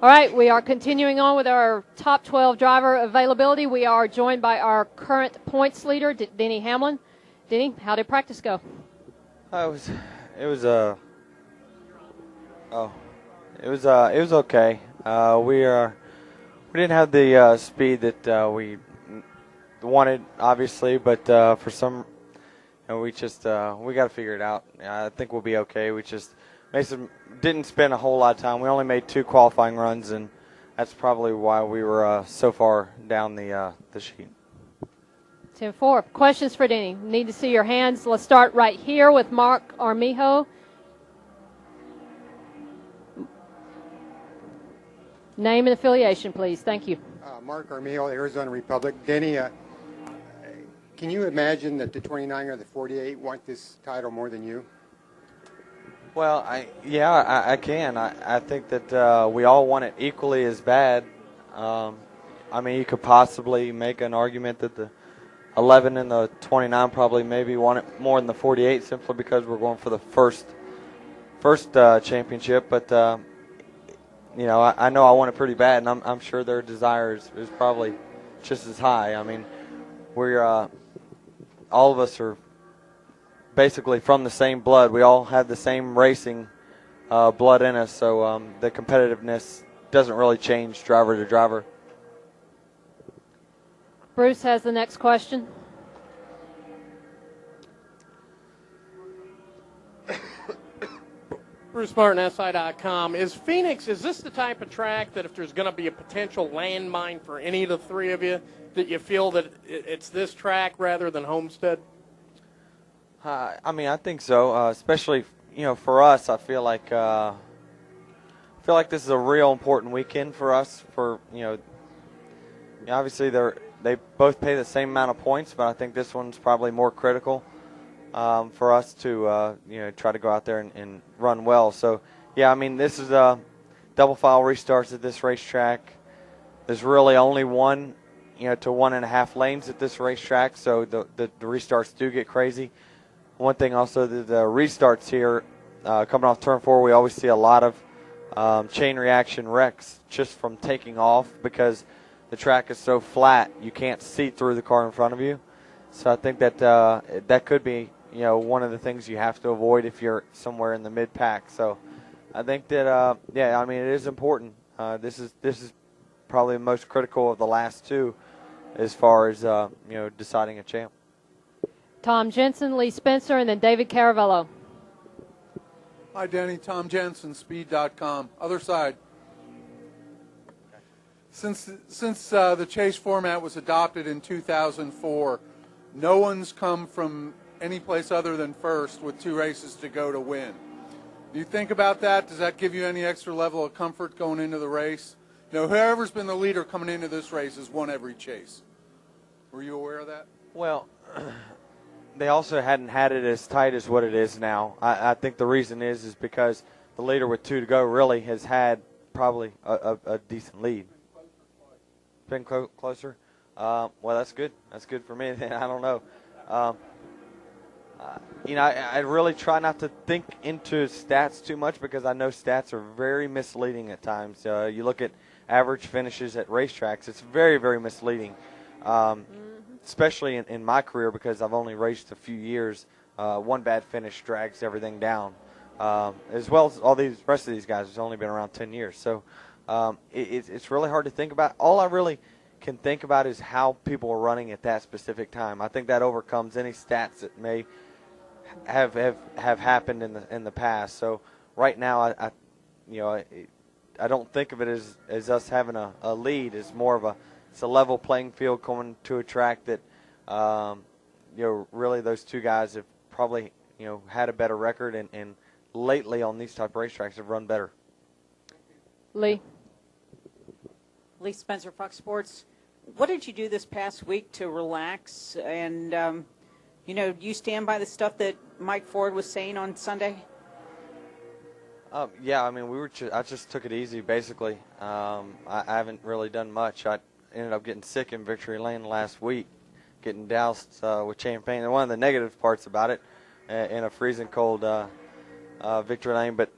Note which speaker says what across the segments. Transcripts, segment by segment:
Speaker 1: All right, we are continuing on with our top 12 driver availability. We are joined by our current points leader, Denny Hamlin. Denny, how did practice go?
Speaker 2: It was okay. We didn't have the speed that we wanted, obviously, but for some, we got to figure it out. I think we'll be okay. We just didn't spend a whole lot of time. We only made 2 qualifying runs, and that's probably why we were so far down the sheet.
Speaker 1: 10-4. Questions for Denny. Need to see your hands. Let's start right here with Mark Armijo. Name and affiliation, please. Thank you.
Speaker 3: Mark Armijo, Arizona Republic. Denny, can you imagine that the 29 or the 48 want this title more than you?
Speaker 2: Well, I can. I think that we all want it equally as bad. I mean, you could possibly make an argument that the 11 and the 29 probably maybe want it more than the 48 simply because we're going for the first championship. But, I know I want it pretty bad, and I'm sure their desire is probably just as high. I mean, we're all of us are basically from the same blood. We all have the same racing blood in us, so the competitiveness doesn't really change driver to driver.
Speaker 1: Bruce has the next question.
Speaker 4: Bruce Martin, SI.com. Is this the type of track that if there's going to be a potential landmine for any of the three of you, that you feel that it's this track rather than Homestead?
Speaker 2: I mean, I think so. Especially, for us, I feel like this is a real important weekend for us. Obviously they both pay the same amount of points, but I think this one's probably more critical for us to try to go out there and run well. So yeah, I mean, this is double file restarts at this racetrack. There's really only 1 to 1.5 lanes at this racetrack, so the restarts do get crazy. One thing also, the restarts here, coming off turn 4, we always see a lot of chain reaction wrecks just from taking off because the track is so flat you can't see through the car in front of you. So I think that that could be one of the things you have to avoid if you're somewhere in the mid pack. So I think that I mean, it is important. This is probably the most critical of the last 2 as far as deciding a champ.
Speaker 1: Tom Jensen, Lee Spencer, and then David Caravello.
Speaker 5: Hi, Denny. Tom Jensen, Speed.com. Other side. Since the chase format was adopted in 2004, no one's come from any place other than first with 2 races to go to win. Do you think about that? Does that give you any extra level of comfort going into the race? Whoever's been the leader coming into this race has won every chase. Were you aware of that?
Speaker 2: Well, they also hadn't had it as tight as what it is now. I think the reason is because the leader with 2 to go really has had probably a decent lead. Been closer? Well, that's good. That's good for me. I don't know. I really try not to think into stats too much because I know stats are very misleading at times. You look at average finishes at racetracks, it's very, very misleading. Especially in my career because I've only raced a few years. One bad finish drags everything down. As well as all these rest of these guys who's only been around 10 years. So it's really hard to think about. All I really can think about is how people are running at that specific time. I think that overcomes any stats that may have happened in the past. So right now, I don't think of it as us having a lead. It's more of it's a level playing field coming to a track that really those 2 guys have probably had a better record and lately on these type of racetracks have run better.
Speaker 1: Lee
Speaker 6: Spencer, Fox Sports. What did you do this past week to relax? And, do you stand by the stuff that Mike Ford was saying on Sunday?
Speaker 2: Yeah, I mean, I just took it easy, basically. I haven't really done much. I ended up getting sick in Victory Lane last week, getting doused with champagne. And one of the negative parts about it, in a freezing cold Victory Lane, but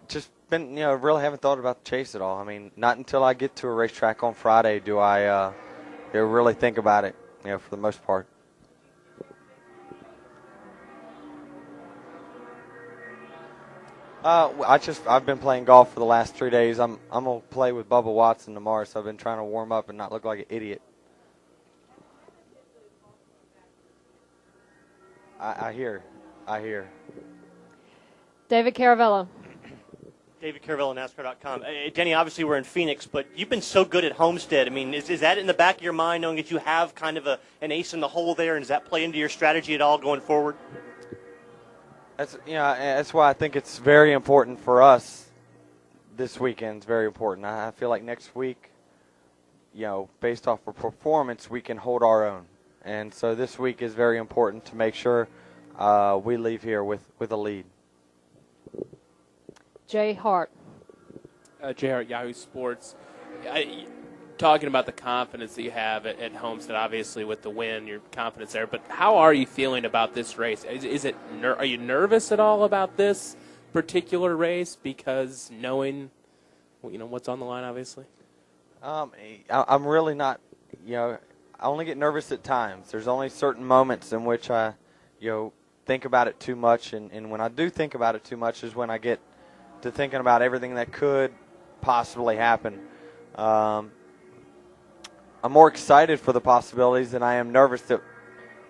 Speaker 2: just been, really haven't thought about the chase at all. I mean, not until I get to a racetrack on Friday do I really think about it, for the most part. I've been playing golf for the last 3 days. I'm gonna play with Bubba Watson tomorrow, so I've been trying to warm up and not look like an idiot. I hear.
Speaker 1: David Caravella.
Speaker 7: David Caravella, NASCAR.com. Denny, obviously we're in Phoenix, but you've been so good at Homestead. I mean, is that in the back of your mind, knowing that you have kind of an ace in the hole there, and does that play into your strategy at all going forward?
Speaker 2: That's why I think it's very important for us. This weekend is very important. I feel like next week, based off of performance, we can hold our own. And so this week is very important to make sure we leave here with a lead.
Speaker 1: Jay Hart.
Speaker 8: Jay Hart, Yahoo Sports. Talking about the confidence that you have at Homestead, obviously with the win, your confidence there. But how are you feeling about this race? Are you nervous at all about this particular race because knowing, what's on the line, obviously?
Speaker 2: I'm really not. I only get nervous at times. There's only certain moments in which I, think about it too much, and when I do think about it too much is when I get to thinking about everything that could possibly happen. I'm more excited for the possibilities than I am nervous that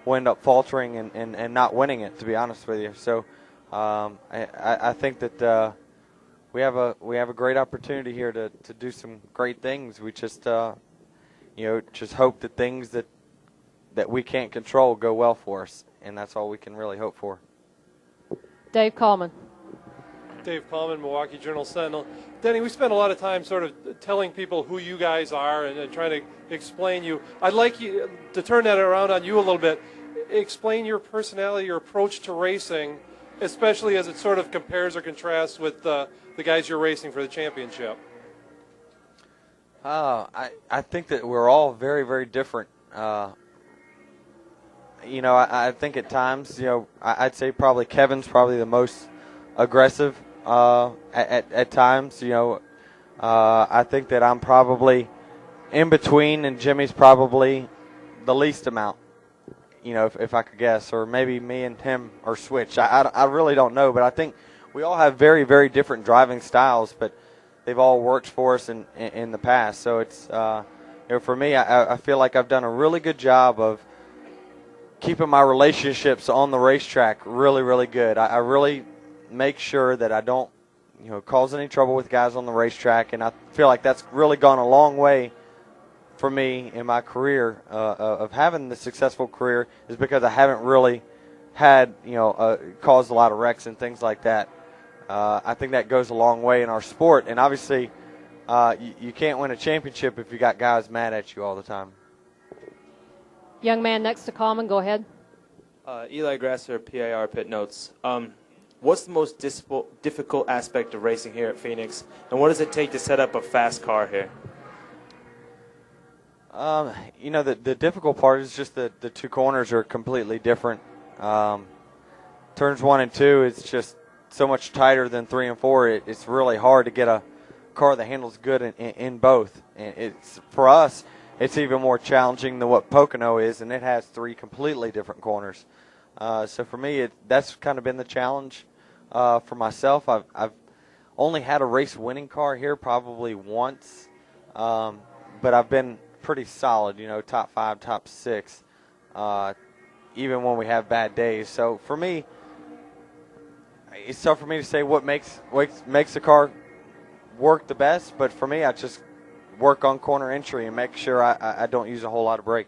Speaker 2: we'll end up faltering and not winning it, to be honest with you. So I think that we have a great opportunity here to do some great things. We just just hope that things that we can't control go well for us, and that's all we can really hope for.
Speaker 1: Dave Coleman.
Speaker 9: Dave Coleman, Milwaukee Journal-Sentinel. Denny, we spent a lot of time sort of telling people who you guys are and trying to explain you. I'd like you to turn that around on you a little bit. Explain your personality, your approach to racing, especially as it sort of compares or contrasts with the guys you're racing for the championship.
Speaker 2: I think that we're all very, very different. I think at times, I'd say probably Kevin's probably the most aggressive at times. I think that I'm probably in between, and Jimmy's probably the least amount, if I could guess, or maybe me and him are switched. I really don't know, but I think we all have very, very different driving styles, but they've all worked for us in the past. So it's, for me, I feel like I've done a really good job of keeping my relationships on the racetrack really, really good. I really make sure that I don't, cause any trouble with guys on the racetrack, and I feel like that's really gone a long way for me in my career of having the successful career, is because I haven't really had, caused a lot of wrecks and things like that. I think that goes a long way in our sport, and obviously you can't win a championship if you got guys mad at you all the time.
Speaker 1: Young man next to Coleman, go ahead.
Speaker 10: Eli Grasser, PIR Pit Notes. What's the most difficult aspect of racing here at Phoenix, and what does it take to set up a fast car here?
Speaker 2: The difficult part is just that the two corners are completely different. Turns 1 and 2, it's just so much tighter than 3 and 4. It's really hard to get a car that handles good in both. And it's, for us, it's even more challenging than what Pocono is, and it has 3 completely different corners. So for me, that's kind of been the challenge for myself. I've only had a race-winning car here probably once, but I've been pretty solid, top 5, top 6, even when we have bad days. So for me, it's tough for me to say what makes the car work the best, but for me, I just work on corner entry and make sure I don't use a whole lot of brake.